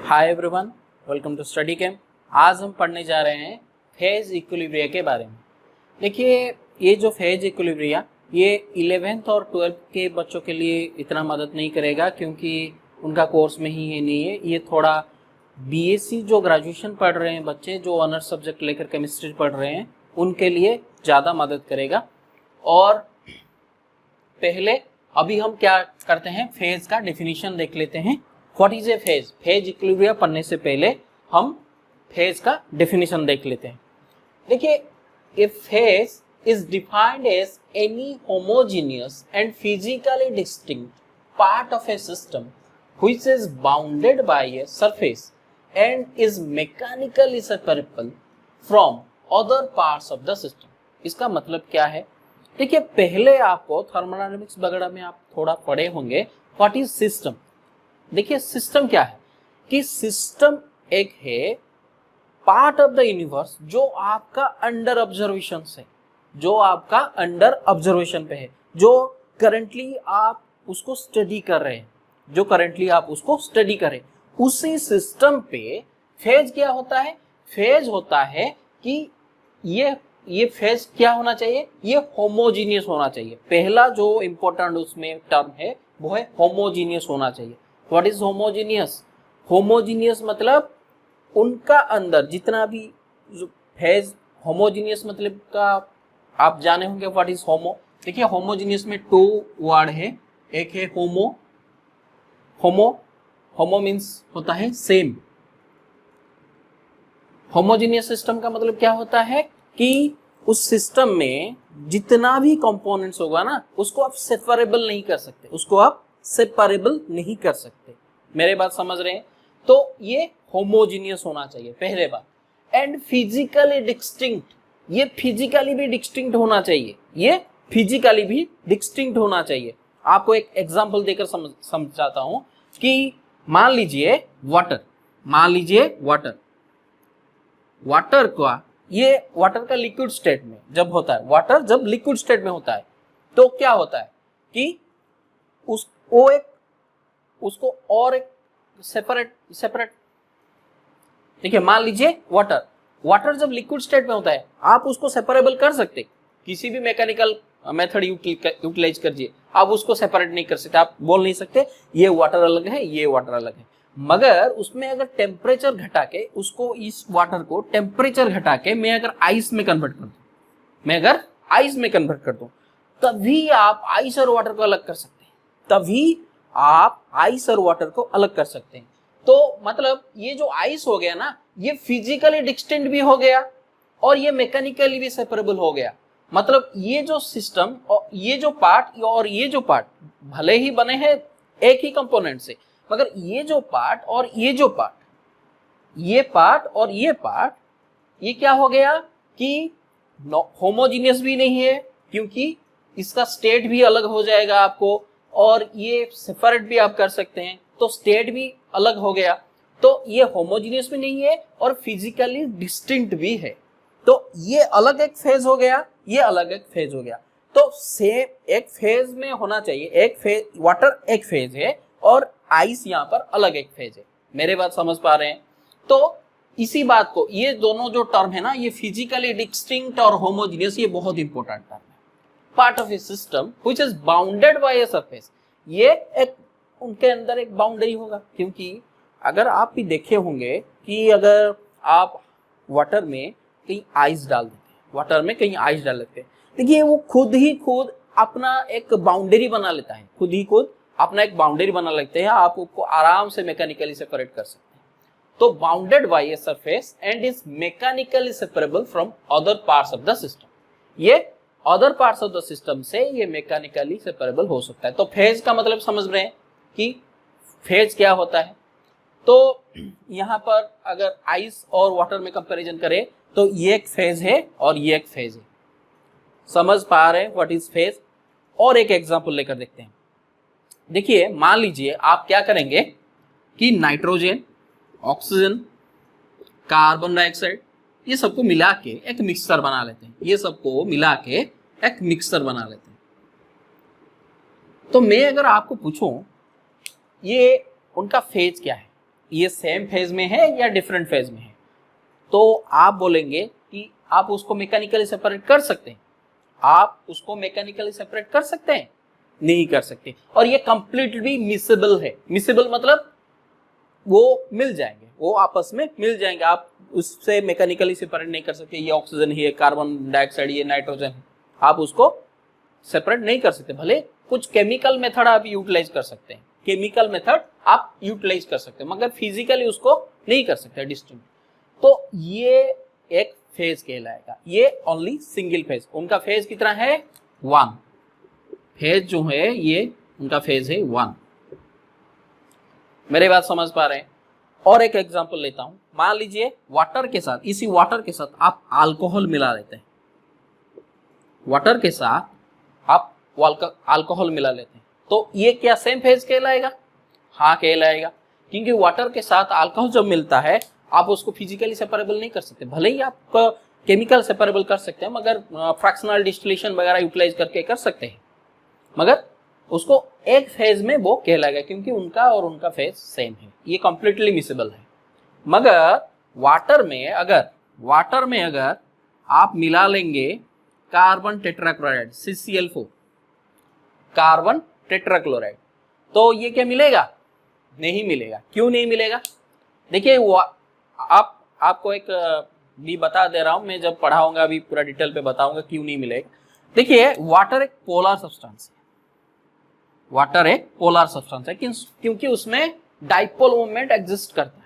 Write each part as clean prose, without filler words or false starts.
Hi everyone, welcome to study camp. आज हम पढ़ने जा रहे हैं फेज इक्विलिब्रिया के बारे में। देखिए, ये जो फेज इक्विलिब्रिया ये 11th और 12th के बच्चों के लिए इतना मदद नहीं करेगा क्योंकि उनका कोर्स में ही ये नहीं है। ये थोड़ा बीएससी जो ग्रेजुएशन पढ़ रहे हैं बच्चे, जो ऑनर्स सब्जेक्ट लेकर केमिस्ट्री पढ़ रहे हैं, उनके लिए ज़्यादा मदद करेगा। और पहले अभी हम क्या करते हैं, फेज का डेफिनेशन देख लेते हैं। What is A phase? Phase equilibria पढ़ने से पहले हम फेज का डेफिनेशन देख लेते हैं। देखिए, a phase is defined as any homogeneous and physically distinct part of a system which is bounded by a surface and is mechanically separable from other parts of the system. इसका मतलब क्या है? देखिए, पहले आपको थर्मोडायनामिक्स वगैरह में आप थोड़ा पढ़े होंगे व्हाट इज सिस्टम। देखिए, सिस्टम क्या है कि सिस्टम एक है पार्ट ऑफ द यूनिवर्स जो आपका अंडर ऑब्जर्वेशन है, जो आपका अंडर ऑब्जर्वेशन पे है, जो करंटली आप उसको स्टडी कर रहे हैं, जो करंटली आप उसको स्टडी करें, उसी सिस्टम पे फेज क्या होता है? फेज होता है कि ये फेज क्या होना चाहिए? ये होमोजीनियस होना चाहिए। पहला जो इंपॉर्टेंट उसमें टर्म है वो है होमोजीनियस होना चाहिए। What is homogeneous? होमोजीनियस मतलब उनका अंदर जितना भी फेज, होमोजीनियस मतलब का आप जाने होंगे व्हाट इज होमो। देखिए, होमोजीनियस में टू वर्ड है, एक है होमो। होमो मीन्स होता है सेम। होमोजीनियस सिस्टम का मतलब क्या होता है कि उस सिस्टम में जितना भी कंपोनेंट्स होगा ना, उसको आप सेपरेबल नहीं कर सकते, उसको आप सेपरेबल नहीं कर सकते। मेरे बात समझ रहे हैं? तो ये होमोजीनियस होना चाहिए, पहले बात। एंड फिजिकली डिस्टिंक्ट, ये फिजिकली भी डिस्टिंक्ट होना चाहिए, ये फिजिकली भी डिस्टिंक्ट होना चाहिए। आपको एक एग्जांपल देकर समझाता हूं कि मान लीजिए वाटर, वाटर का, ये वाटर का लिक्विड स्टेट में जब होता है, वाटर जब लिक्विड स्टेट में होता है तो क्या होता है कि उसको और एक सेपरेट देखिए, मान लीजिए वाटर जब लिक्विड स्टेट में होता है, आप उसको सेपरेबल कर सकते, किसी भी मैकेनिकल मेथड यूटिलाइज करिए, आप उसको सेपरेट नहीं कर सकते। आप बोल नहीं सकते ये वाटर अलग है, ये वाटर अलग है। मगर उसमें अगर टेम्परेचर घटा के उसको, इस वाटर को टेम्परेचर घटा के मैं अगर आइस में कन्वर्ट कर दूं, तभी आप आइस और वाटर को अलग कर सकते हैं। तो मतलब ये जो आइस हो गया ना, ये फिजिकली डिस्टिंक्ट भी हो गया और ये मैकेनिकली भी सेपरेबल हो गया। मतलब ये जो सिस्टम और ये जो पार्ट भले ही बने हैं एक ही कंपोनेंट से, मगर ये जो पार्ट और ये क्या हो गया कि होमोजीनियस भी नहीं है, क्योंकि इसका स्टेट भी अलग हो जाएगा आपको, और ये सेपरेट भी आप कर सकते हैं तो स्टेट भी अलग हो गया। तो ये होमोजीनियस भी नहीं है और फिजिकली डिस्टिंक्ट भी है। तो ये अलग एक फेज हो गया, ये अलग एक फेज हो गया। तो सेम एक फेज में होना चाहिए, एक फेज, वाटर एक फेज है और आइस यहाँ पर अलग एक फेज है। मेरे बात समझ पा रहे हैं? तो इसी बात को, ये दोनों जो टर्म है ना, ये फिजिकली डिस्टिंक्ट और होमोजीनियस, ये बहुत इंपॉर्टेंट टर्म है। Part of a system which is bounded by a surface, ये एक उनके अंदर एक बाउंड्री होगा। क्योंकि अगर आप भी देखे होंगे कि अगर आप वाटर में कहीं आइस डाल देते हैं, देखिए वो खुद अपना एक बाउंड्री बना लेता है, आप उसको आराम से मैकेनिकली सेपरेट कर सकते हैं। तो bounded by a surface and is mechanically separable from other parts of the system, ये other parts of the system से ये मैकेनिकली सेपरेबल हो सकता है। तो फेज का मतलब समझ रहे हैं कि फेज क्या होता है। तो यहाँ पर अगर आइस और वाटर में कंपैरिजन करें तो ये एक फेज है और ये एक फेज है। समझ पा रहे हैं व्हाट इज फेज? और एक एग्जांपल लेकर देखते हैं। देखिए, मान लीजिए आप क्या करेंगे कि नाइट्रोजन, ऑक्सीजन, कार्बन डाइऑक्साइड, ये सबको मिला के एक मिक्सचर बना लेते हैं। तो मैं अगर आपको पूछूं ये उनका फेज क्या है, ये सेम फेज में है या डिफरेंट फेज में है, तो आप बोलेंगे कि आप उसको मैकेनिकली सेपरेट कर सकते हैं। आप उसको मैकेनिकली सेपरेट कर सकते हैं? नहीं कर सकते। और ये कंप्लीटली मिसेबल है। मिसेबल मतलब वो मिल जाएंगे, वो आपस में मिल जाएंगे, आप उससे मैकेनिकली सेपरेट नहीं कर सकते। ये ऑक्सीजन है, कार्बन डाइऑक्साइड, ये नाइट्रोजन है, आप उसको सेपरेट नहीं कर सकते। भले कुछ केमिकल मेथड आप यूटिलाइज कर सकते हैं, केमिकल मेथड आप यूटिलाइज कर सकते हैं, मगर फिजिकली उसको नहीं कर सकते डिस्टिंक्ट। तो ये एक फेज कहलाएगा। ये ओनली सिंगल फेज। उनका फेज कितना है? 1। फेज जो है ये उनका फेज है 1। मेरी बात समझ पा रहे हैं? और एक एग्जांपल लेता हूं। मान लीजिए वाटर के साथ, इसी वाटर के साथ आप अल्कोहल मिला लेते हैं। वाटर के साथ आप अल्कोहल मिला लेते हैं, तो ये क्या सेम फेज कहलाएगा? हाँ कहलाएगा, क्योंकि वाटर के साथ अल्कोहल जब मिलता है आप उसको फिजिकली सेपरेबल नहीं कर सकते। भले ही आप केमिकल सेपरेबल कर सकते हैं, मगर फ्रैक्शनल डिस्टिलेशन वगैरह यूटिलाइज करके कर सकते हैं, मगर उसको एक फेज में वो कहलाएगा, क्योंकि उनका और उनका फेज सेम है। ये कंप्लीटली मिसेबल है। मगर वाटर में अगर आप मिला लेंगे carbon tetrachloride CCl4, carbon tetrachloride, तो ये क्या मिलेगा? नहीं मिलेगा। क्यों नहीं मिलेगा? देखिए आपको एक भी बता दे रहा हूं, मैं जब पढ़ाऊंगा अभी पूरा डिटेल पे बताऊंगा क्यों नहीं मिलेगा। देखिए वाटर एक पोलर सब्सटेंस है। वाटर एक पोलर सब्सटेंस है क्योंकि उसमें डाइपोल मूवमेंट एग्जिस्ट करता है।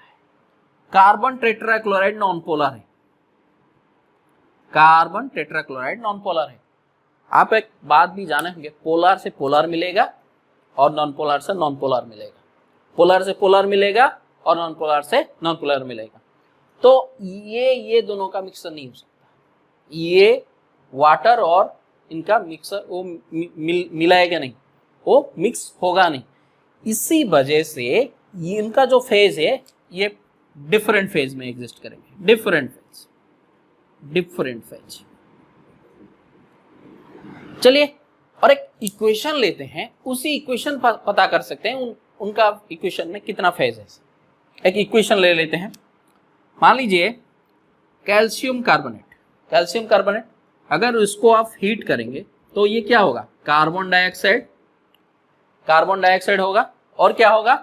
कार्बन टेट्राक्लोराइड नॉन पोलर है। कार्बन टेट्राक्लोराइड नॉन पोलर है। आप एक बात भी जाने होंगे, पोलर से पोलर मिलेगा और नॉन पोलर से नॉन पोलर मिलेगा। पोलर से पोलर मिलेगा और नॉन पोलर से नॉन पोलर मिलेगा। तो ये दोनों का मिक्सर नहीं हो सकता। ये वाटर और इनका मिक्सर वो मिलाएगा नहीं, वो मिक्स होगा नहीं। इसी वजह से इनका जो फेज है ये डिफरेंट फेज में एग्जिस्ट करेंगे। Different phase. चलिए और एक इक्वेशन लेते हैं, उसी इक्वेशन पता कर सकते हैं उनका इक्वेशन में कितना फेज है। एक इक्वेशन ले लेते हैं। मान लीजिए कैल्शियम कार्बोनेट अगर इसको आप हीट करेंगे तो ये क्या होगा? कार्बन डाइऑक्साइड होगा, और क्या होगा?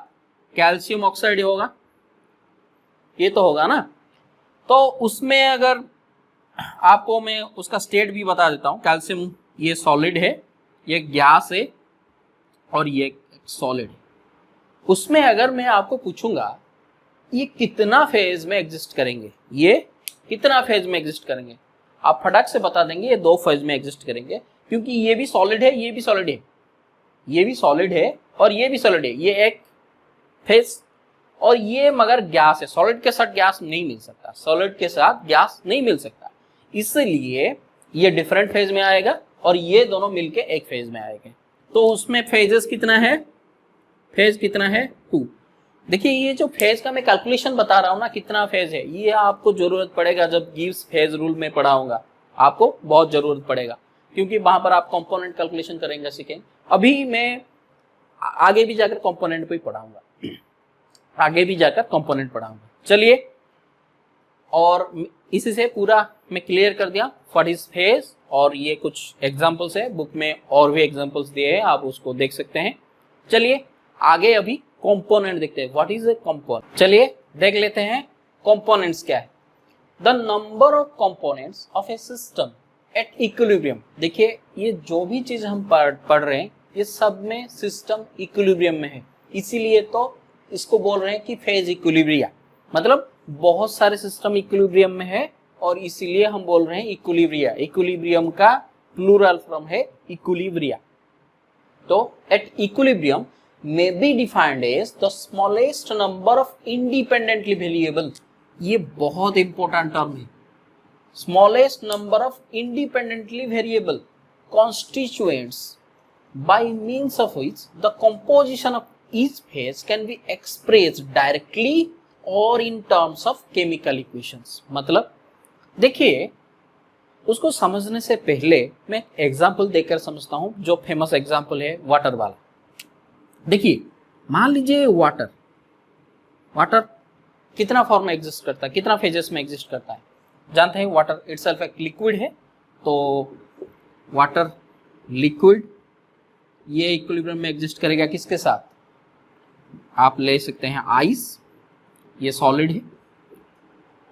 कैल्शियम ऑक्साइड होगा। ये तो होगा ना। तो उसमें अगर आपको मैं उसका स्टेट भी बता देता हूं। कैल्शियम ये सॉलिड है, ये गैस है, और ये सॉलिड है। उसमें अगर मैं आपको पूछूंगा ये कितना फेज में एग्जिस्ट करेंगे, आप फटाक से बता देंगे ये 2 फेज में एग्जिस्ट करेंगे, क्योंकि ये भी सॉलिड है, ये भी सॉलिड है, ये भी सॉलिड है और ये भी सॉलिड है। ये एक फेज, और ये मगर गैस है। सॉलिड के साथ गैस नहीं मिल सकता, इसलिए ये डिफरेंट फेज में आएगा और ये दोनों मिलके एक फेज में आएंगे। तो उसमें फेजेस कितना है? फेज कितना है? 2। देखिए ये जो फेज का मैं कैलकुलेशन बता रहा हूं ना, कितना फेज है, ये आपको जरूरत पड़ेगा जब गिव्स फेज रूल में पढ़ाऊंगा, आपको बहुत जरूरत पड़ेगा, क्योंकि वहां पर आप कंपोनेंट कैलकुलेशन करेंगे, सीखेंगे। अभी मैं आगे भी जाकर कंपोनेंट पे पढ़ाऊंगा, चलिए, और इसी से पूरा मैं क्लियर कर दिया व्हाट इज फेज। और ये कुछ एग्जांपल्स है, बुक में और भी एग्जांपल्स दिए हैं, आप उसको देख सकते हैं। चलिए आगे अभी कंपोनेंट देखते हैं। What is a component? चलिए देख लेते हैं कंपोनेंट्स क्या है। The number of components of a system at equilibrium. देखिए ये जो भी चीज हम पढ़ रहे हैं ये सब में सिस्टम इक्विलिब्रियम में है, इसीलिए तो इसको बोल रहे हैं कि फेज इक्विलिब्रिया, मतलब बहुत सारे सिस्टम इक्विलिब्रियम में है और इसीलिए हम बोल रहे हैं इक्विलिब्रिया। इक्विलिब्रियम का प्लूरल फॉर्म है इक्विलिब्रिया। तो at equilibrium may be defined as the smallest number of independently variable। ये बहुत इंपॉर्टेंट टर्म है। smallest number of independently variable constituents by means of which the composition of each phase can be expressed directly or in terms of chemical equations। मतलब देखिए उसको समझने से पहले मैं एग्जाम्पल देकर समझता हूं, जो फेमस एग्जाम्पल है वाटर वाला। देखिए मान लीजिए वाटर कितना फॉर्म में एग्जिस्ट करता है, कितना फेजेस में एग्जिस्ट करता है? जानते हैं वाटर इटसेल्फ एक लिक्विड है, तो वाटर लिक्विड ये इक्विलिब्रियम में एग्जिस्ट करेगा किसके साथ? आप ले सकते हैं आइस, ये सॉलिड है,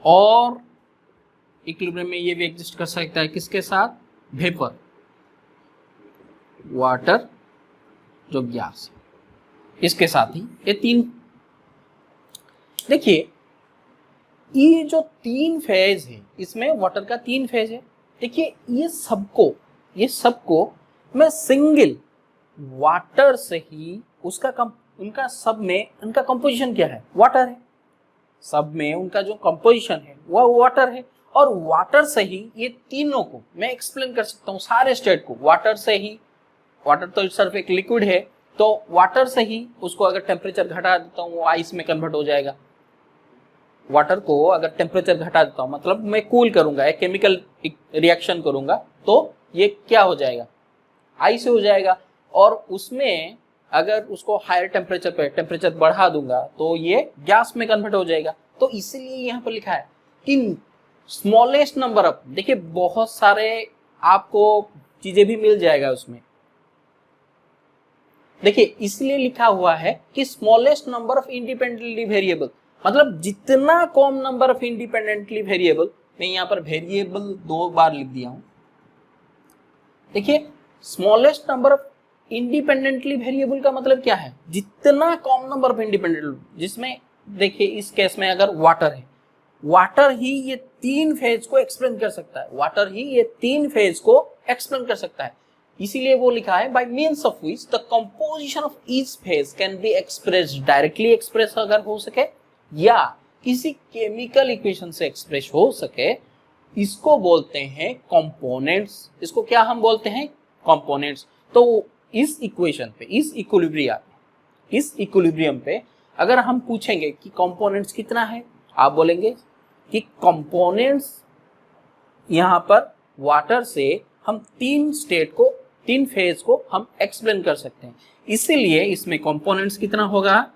और इक्विलिब्रियम में ये भी एग्जिस्ट कर सकता है किसके साथ? वेपर, वाटर जो गैस, इसके साथ ही ये तीन। देखिए ये जो तीन फेज है, इसमें वाटर का तीन फेज है। देखिए ये सबको मैं सिंगल वाटर से ही उनका सब में उनका कंपोजिशन क्या है? वाटर है। सब में उनका जो कंपोजिशन है वह वाटर है, और वाटर से ही ये तीनों को मैं एक्सप्लेन कर सकता हूँ, सारे स्टेट को वाटर से ही। वाटर तो सिर्फ एक लिक्विड है, तो वाटर से ही उसको अगर टेम्परेचर घटा देता हूँ वो आइस में कन्वर्ट हो जाएगा। वाटर को अगर टेम्परेचर घटा देता हूँ, मतलब मैं कूल करूंगा, एक केमिकल रिएक्शन करूंगा, तो ये क्या हो जाएगा? आइस हो जाएगा। और उसमें अगर उसको हायर टेम्परेचर पे टेम्परेचर बढ़ा दूंगा तो ये गैस में कन्वर्ट हो जाएगा। तो इसीलिए यहाँ पर लिखा है कि स्मॉलेस्ट नंबर ऑफ, देखिए बहुत सारे आपको चीजें भी मिल जाएगा उसमें। देखिए इसलिए लिखा हुआ है कि smallest number of independently variable, मतलब जितना कम नंबर ऑफ इंडिपेंडेंटली वेरिएबल, मैं यहाँ पर वेरिएबल 2 बार लिख दिया हूं। देखिए smallest number of independently variable का मतलब क्या है? जितना कम नंबर ऑफ इंडिपेंडेंट, जिसमें देखिए इस केस में अगर वाटर है, वाटर ही ये तीन फेज को एक्सप्लेन कर सकता है, वाटर ही ये तीन फेज को एक्सप्लेन कर सकता है। इसीलिए वो लिखा है by means of which the composition of each phase can be expressed, directly express अगर हो सके या किसी केमिकल इक्वेशन से एक्सप्रेस हो सके, इसको बोलते हैं कंपोनेंट्स। इसको क्या हम बोलते हैं? कंपोनेंट्स। तो इस इक्वेशन पे, इस इक्विलिब्रियम पे अगर हम पूछेंगे कि कंपोनेंट्स कितना है, आप बोलेंगे कि कंपोनेंट्स यहां पर वाटर से हम तीन स्टेट को, तीन फेज को हम एक्सप्लेन कर सकते हैं। इसीलिए इसमें कंपोनेंट्स कितना होगा?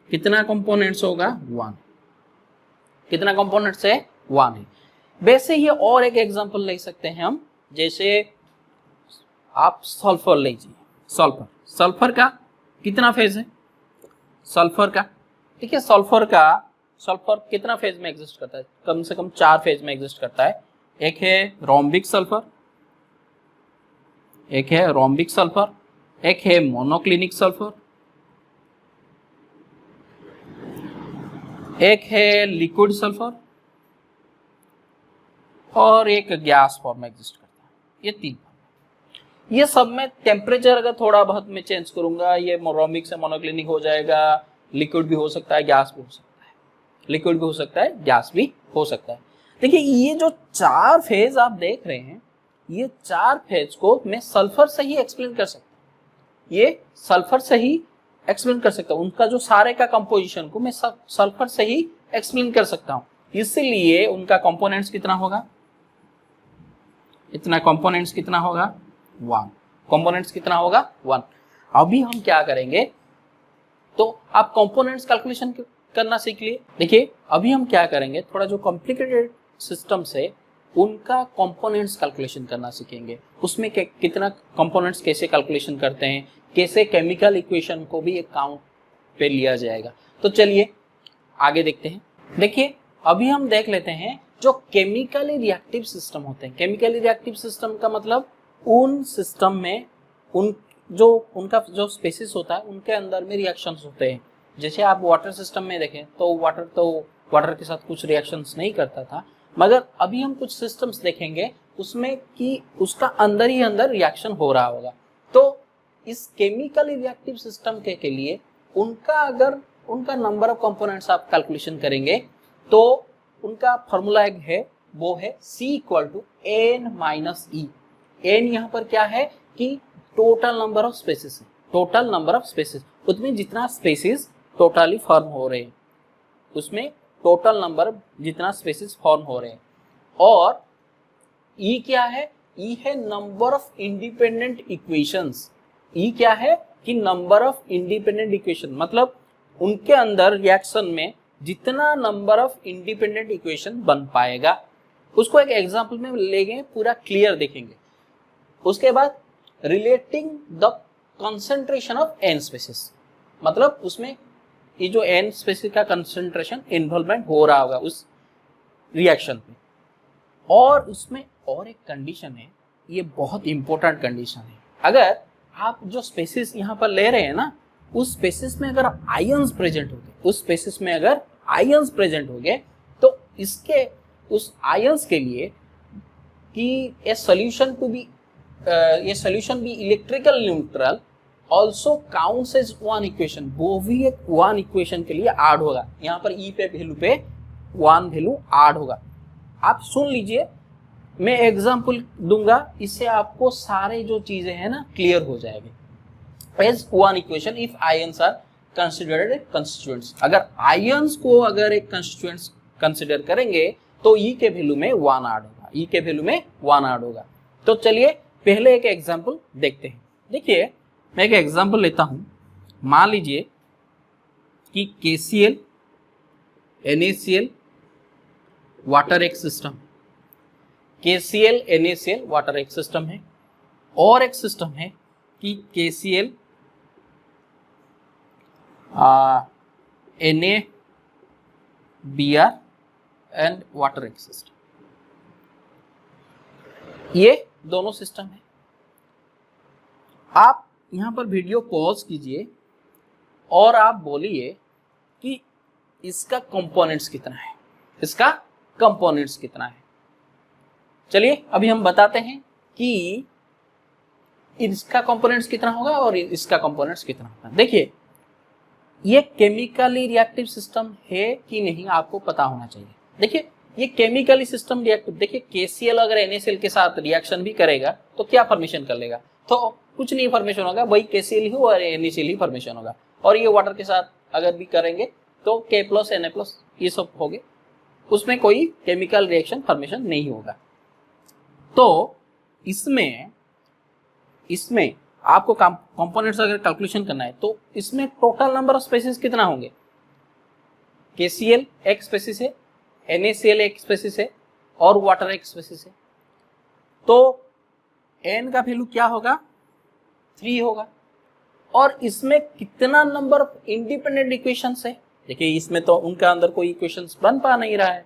कितना कंपोनेंट्स होगा? 1। कितना कंपोनेंट्स है? 1 है। वैसे ही और एक एग्जांपल ले सकते हैं हम, जैसे आप सल्फर लीजिए। सल्फर का कितना फेज है? सल्फर का, ठीक है, सल्फर कितना फेज में एग्जिस्ट करता है? कम से कम 4 फेज में एग्जिस्ट करता है। एक है रोम्बिक सल्फर, एक है मोनोक्लिनिक सल्फर, एक है लिक्विड सल्फर, और एक गैस फॉर्म में एग्जिस्ट करता है। ये 3। ये सब में टेम्परेचर अगर थोड़ा बहुत मैं चेंज करूंगा, ये रोम्बिक से मोनोक्लिनिक हो जाएगा। लिक्विड भी हो सकता है, गैस भी हो सकता है, लिक्विड भी हो सकता है, गैस भी हो सकता है। देखिए ये जो 4 फेज आप देख रहे हैं, ये 4 फेज को मैं सल्फर से ही एक्सप्लेन कर सकता हूँ। ये सल्फर से ही एक्सप्लेन कर सकता हूँ, उनका जो सारे का कंपोजिशन को मैं सल्फर से ही एक्सप्लेन कर सकता हूँ। इसलिए उनका कंपोनेंट्स कितना होगा? इतना कंपोनेंट्स कितना होगा? 1। कंपोनेंट्स कितना होगा? 1। अभी हम क्या करेंगे, तो आप कंपोनेंट्स कैलकुलेशन करना सीख लिए। देखिए अभी हम क्या करेंगे, थोड़ा जो कॉम्प्लिकेटेड सिस्टम से उनका कंपोनेंट्स कैलकुलेशन करना सीखेंगे। उसमें कितना कंपोनेंट्स कैसे कैलकुलेशन करते हैं, कैसे केमिकल इक्वेशन को भी एक काउंट पे लिया जाएगा। तो चलिए आगे देखते हैं। देखिए अभी हम देख लेते हैं जो केमिकली रिएक्टिव सिस्टम होते हैं। केमिकली रिएक्टिव सिस्टम का मतलब उन सिस्टम में उनका जो स्पेसिस होता है उनके अंदर में रिएक्शंस होते हैं। जैसे आप वाटर सिस्टम में देखें तो वाटर के साथ कुछ रिएक्शंस नहीं करता था, मगर अभी हम कुछ सिस्टम्स देखेंगे उसमें कि उसका अंदर ही अंदर रिएक्शन हो रहा होगा। तो इस केमिकली रिएक्टिव सिस्टम के लिए अगर उनका नंबर ऑफ कंपोनेंट्स आप कैलकुलेशन करेंगे तो उनका फॉर्मूला है, वो है C=N-E। N यहाँ पर क्या है कि टोटल नंबर ऑफ स्पेसिस है, टोटल नंबर ऑफ स्पेसिस, उसमें जितना स्पेसिस टोटली फॉर्म हो रहे हैं, उसमें टोटल नंबर जितना स्पेसिस फॉर्म हो रहे हैं। और E क्या है? E है number of independent equations. E क्या है कि नंबर ऑफ इंडिपेंडेंट इक्वेशन, मतलब उनके अंदर रिएक्शन में जितना नंबर ऑफ इंडिपेंडेंट इक्वेशन बन पाएगा, उसको एक एग्जांपल में लेंगे, पूरा क्लियर देखेंगे। उसके बाद relating the concentration of N species, मतलब उसमें ये जो एन स्पेसिस का कंसंट्रेशन इन्वॉल्वमेंट हो रहा होगा उस रिएक्शन पे। और उसमें और एक कंडीशन है, ये बहुत इंपॉर्टेंट कंडीशन है। अगर आप जो स्पेसिस यहाँ पर ले रहे हैं ना, उस स्पेसिस में अगर आयंस प्रेजेंट हो गए, उस स्पेसिस में अगर आयंस प्रेजेंट हो गए, तो इसके उस आयंस के लिए कि ए सॉल्यूशन टू बी ये solution be electrical neutral also counts as one equation, वो भी एक वन इक्वेशन के लिए ऐड होगा। यहाँ पर ई पे वैल्यू पे वन वैल्यू ऐड होगा। आप सुन लीजिए, मैं एग्जांपल दूंगा, इससे आपको सारे जो चीजें हैं ना क्लियर हो जाएंगे। As one equation if ions are considered constituents, अगर आयंस को अगर एक कंस्टिट्यूएंट्स कंसिडर करेंगे तो ई के वैल्यू में वन ऐड होगा, ई के वैल्यू में वन ऐड होगा। तो चलिए पहले एक एग्जांपल देखते हैं। देखिए मैं एक एग्जांपल लेता हूं। मान लीजिए कि KCl NaCl वाटर एक सिस्टम, KCl NaCl वाटर एक सिस्टम है, और एक सिस्टम है कि KCl NaBr एंड वाटर एक सिस्टम। ये दोनों सिस्टम है। आप यहां पर वीडियो पॉज कीजिए और आप बोलिए कि इसका कंपोनेंट्स कितना है, इसका कंपोनेंट्स कितना है। चलिए अभी हम बताते हैं कि इसका कंपोनेंट्स कितना होगा और इसका कंपोनेंट्स कितना होगा। देखिए ये केमिकली रिएक्टिव सिस्टम है कि नहीं आपको पता होना चाहिए। देखिए ये केमिकली सिस्टम रिएक्टिव, देखिए KCl अगर NaCl के साथ रिएक्शन भी करेगा तो क्या फॉर्मेशन कर लेगा, तो कुछ नहीं फॉर्मेशन होगा, वही KCl ही और NaCl ही फॉर्मेशन होगा। और ये वाटर के साथ अगर भी करेंगे तो K+ Na+ ये सब हो गए, उसमें कोई केमिकल रिएक्शन फॉर्मेशन नहीं होगा। तो इसमें आपको कंपोनेंट्स अगर कैलकुलेशन करना है तो इसमें टोटल नंबर ऑफ स्पेसिस कितना होंगे। KCl एक स्पेसिस है, NaCl एक स्पेसिस है और वाटर एक स्पेसिस है। तो n का वैल्यू क्या होगा, 3 होगा। और इसमें कितना नंबर ऑफ इंडिपेंडेंट इक्वेशंस है। देखिए इसमें तो उनका अंदर कोई इक्वेशंस बन पा नहीं रहा है,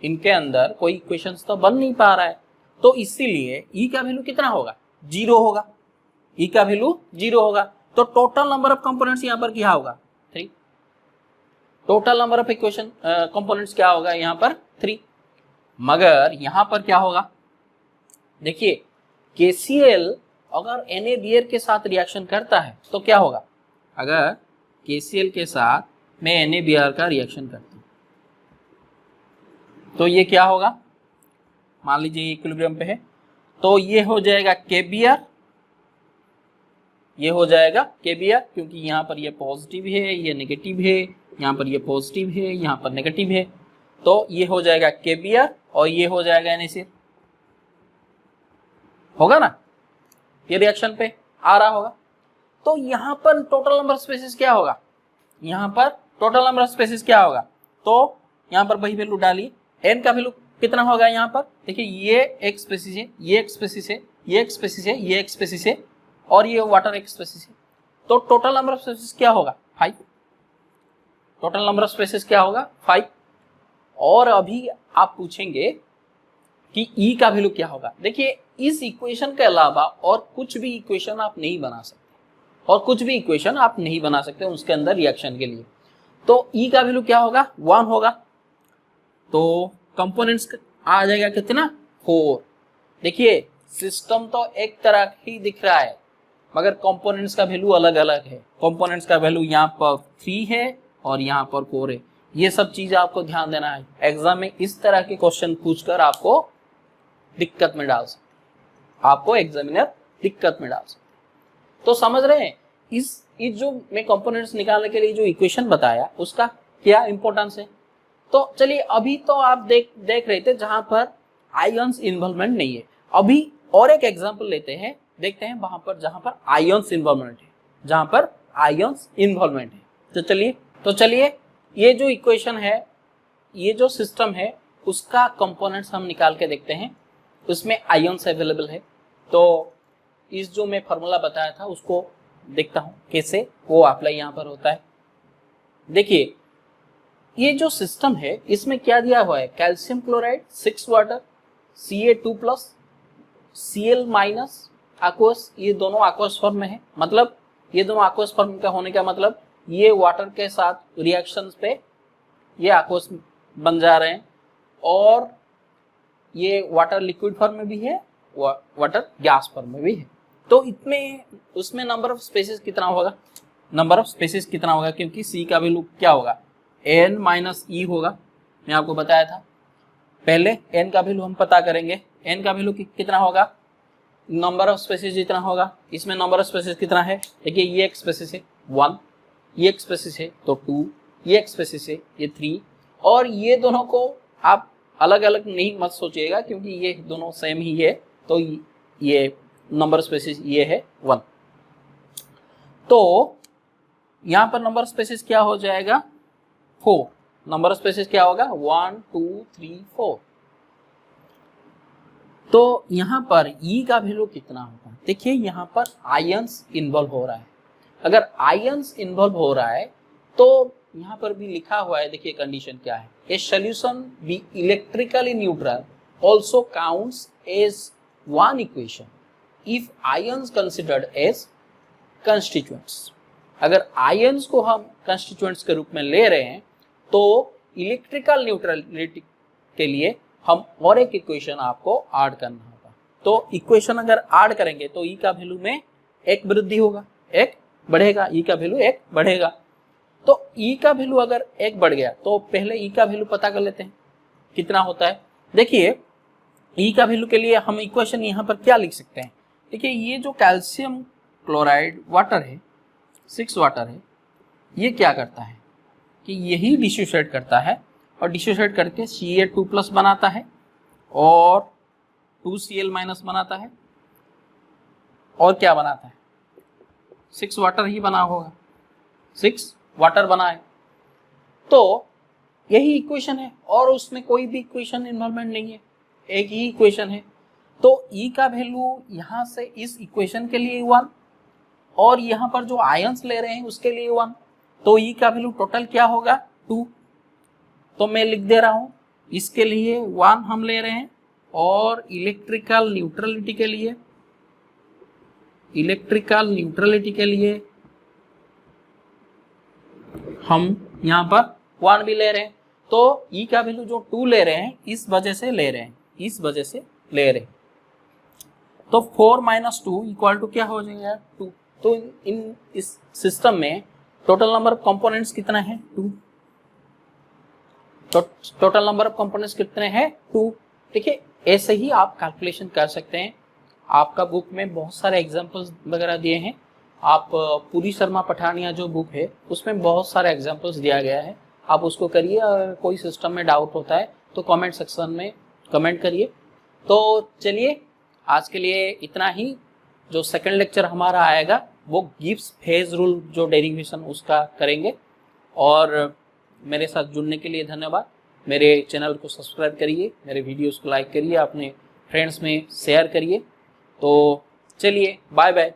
इनके अंदर कोई इक्वेशंस तो बन नहीं पा रहा है, तो इसीलिए ई का वैल्यू कितना होगा, 0 होगा। ई का वैल्यू 0 होगा। तो टोटल नंबर ऑफ कंपोनेंट्स यहाँ पर क्या होगा, 3। Total number of equation components क्या होगा यहाँ पर, 3। मगर यहाँ पर क्या होगा, देखिए KCl अगर NaBr के साथ रिएक्शन करता है तो क्या होगा। अगर KCl के साथ मैं NaBr का रिएक्शन करता हूं तो ये क्या होगा, मान लीजिए इक्विलिब्रियम पे है, तो ये हो जाएगा KBr, ये हो जाएगा KBr, क्योंकि यहाँ पर ये पॉजिटिव है, ये नेगेटिव है, यहाँ पर ये पॉजिटिव है, यहाँ पर नेगेटिव है, तो ये हो जाएगा KBr और ये हो जाएगा NaCl, होगा ना, ये रिएक्शन पे आ रहा होगा। तो यहाँ पर टोटल नंबर ऑफ स्पेसिस क्या होगा, यहाँ पर टोटल नंबर ऑफ स्पेसिस क्या होगा, तो यहाँ पर वही वैल्यू डालिए। n का वैल्यू कितना होगा यहाँ पर, देखिए ये एक स्पेसिस है, ये एक स्पेसिस है, ये एक स्पेसिस है, ये एक स्पेसिस है और ये वाटर एक स्पेसिस है। तो टोटल नंबर ऑफ स्पेसिस क्या होगा, 5। टोटल नंबर ऑफ स्पेसिस क्या होगा, 5। और अभी आप पूछेंगे कि ई का वैल्यू क्या होगा। देखिए इस इक्वेशन के अलावा और कुछ भी इक्वेशन आप नहीं बना सकते, और कुछ भी इक्वेशन आप नहीं बना सकते उसके अंदर रिएक्शन के लिए। तो ई का वैल्यू क्या होगा, 1 होगा। तो कंपोनेंट्स आ जाएगा कितना, 4। देखिए सिस्टम तो एक तरह ही दिख रहा है मगर कंपोनेंट्स का वैल्यू अलग अलग है। कंपोनेंट्स का वैल्यू यहाँ पर 3 है और यहाँ पर 4 है। ये सब चीज आपको ध्यान देना है, एग्जाम में इस तरह के क्वेश्चन पूछकर आपको दिक्कत में डाल सकते, आपको एग्जामिनर दिक्कत में डाल सकते। तो समझ रहे हैं इस जो मैं कंपोनेंट्स निकालने के लिए जो इक्वेशन बताया उसका क्या इंपॉर्टेंस है। तो चलिए अभी तो आप देख रहे थे जहां पर आयंस इन्वॉल्वमेंट नहीं है। अभी और एक एग्जांपल लेते हैं, देखते हैं जहां पर आयंस इन्वॉल्वमेंट है, जहां पर आयंस इन्वॉल्वमेंट है। तो चलिए तो चलिए ये जो इक्वेशन है, ये जो सिस्टम है, उसका कंपोनेंट्स हम निकाल के देखते हैं। उसमें आयन्स अवेलेबल है, तो इस जो मैं फॉर्मूला बताया था उसको देखता हूं कैसे वो अप्लाई यहाँ पर होता है। देखिए ये जो सिस्टम है इसमें क्या दिया हुआ है, calcium chloride 6 water, Ca2+, Cl- aqueous, ये दोनों aqueous फॉर्म में है। मतलब ये दोनों aqueous फॉर्म का होने का मतलब ये वाटर के साथ रिएक्शंस पे ये aqueous बन जा रहे हैं, और ये वाटर लिक्विड फॉर्म में भी है, वाटर गैस फॉर्म में भी है। तो इसमें उसमें नंबर ऑफ स्पेसिस कितना होगा, नंबर ऑफ स्पेसिस कितना होगा, क्योंकि C का वैल्यू क्या होगा, N - E होगा। मैं आपको बताया था पहले, N का वैल्यू हम पता करेंगे। N का वैल्यू कितना होगा, नंबर ऑफ स्पेसिस जितना होगा। इसमें नंबर ऑफ स्पेसिस कितना है, देखिए ये एक स्पेसिस है 1, ये एक स्पेसिस है तो 2, ये एक स्पेसिस है ये 3, और ये दोनों को आप अलग अलग नहीं मत सोचिएगा क्योंकि ये दोनों सेम ही है, तो ये नंबर स्पेसिस ये है 1। तो यहाँ पर नंबर स्पेसिस क्या हो जाएगा 4, नंबर स्पेसिस क्या होगा 1 2 3 4। तो यहाँ पर E का वैल्यू कितना होगा, देखिए यहाँ पर आयंस इन्वॉल्व हो रहा है। अगर आयंस इन्वॉल्व हो रहा है तो यहाँ पर भी लिखा हुआ है, देखिए कंडीशन क्या है, a solution be electrically neutral also counts as one equation if ions considered as constituents. अगर आयंस को हम कंस्टिट्यूएंट्स के रूप में ले रहे हैं तो इलेक्ट्रिकल न्यूट्रलिटी के लिए हम और एक इक्वेशन आपको ऐड करना होगा। तो इक्वेशन अगर ऐड करेंगे तो E का वैल्यू में एक वृद्धि होगा, एक बढ़ेगा, E का वैल्यू एक बढ़ेगा। तो E का वैल्यू अगर एक बढ़ गया तो पहले E का वैल्यू पता कर लेते हैं कितना होता है। देखिए E का वैल्यू के लिए हम इक्वेशन यहाँ पर क्या लिख सकते हैं, देखिए ये जो कैल्शियम क्लोराइड वाटर है 6 वाटर है, ये क्या करता है कि यही डिसोसिएट करता है और डिसोसिएट करके Ca2+ बनाता है और 2Cl- बनाता है, और क्या बनाता है 6 वाटर ही बना होगा, 6 वाटर बना है। तो यही इक्वेशन है और उसमें कोई भी इक्वेशन इन्वॉल्वमेंट नहीं है, एक ही इक्वेशन है। तो E का वैल्यू यहाँ से इस इक्वेशन के लिए 1 और यहाँ पर जो आयंस ले रहे हैं उसके लिए 1, तो E का वैल्यू टोटल क्या होगा 2। तो मैं लिख दे रहा हूं इसके लिए 1 हम ले रहे हैं, और इलेक्ट्रिकल न्यूट्रलिटी के लिए हम यहाँ पर 1 भी ले रहे हैं। तो E का वैल्यू जो 2 ले रहे हैं इस वजह से ले रहे हैं, तो 4 - 2 इक्वल टू क्या हो जाएगा 2। तो इस सिस्टम में टोटल नंबर ऑफ कंपोनेंट्स कितना है 2, तो टोटल नंबर ऑफ कंपोनेंट्स कितने हैं 2। देखिए ऐसे ही आप कैलकुलेशन कर सकते हैं। आपका बुक में बहुत सारे एग्जांपल्स वगैरह दिए हैं, आप पूरी शर्मा पठानिया जो बुक है उसमें बहुत सारे एग्जांपल्स दिया गया है, आप उसको करिए। अगर कोई सिस्टम में डाउट होता है तो कमेंट सेक्शन में कमेंट करिए। तो चलिए आज के लिए इतना ही। जो सेकंड लेक्चर हमारा आएगा वो गिब्स फेज रूल जो डेरिवेशन उसका करेंगे। और मेरे साथ जुड़ने के लिए धन्यवाद। मेरे चैनल को सब्सक्राइब करिए, मेरे वीडियोस को लाइक करिए, अपने फ्रेंड्स में शेयर करिए। तो चलिए बाय बाय।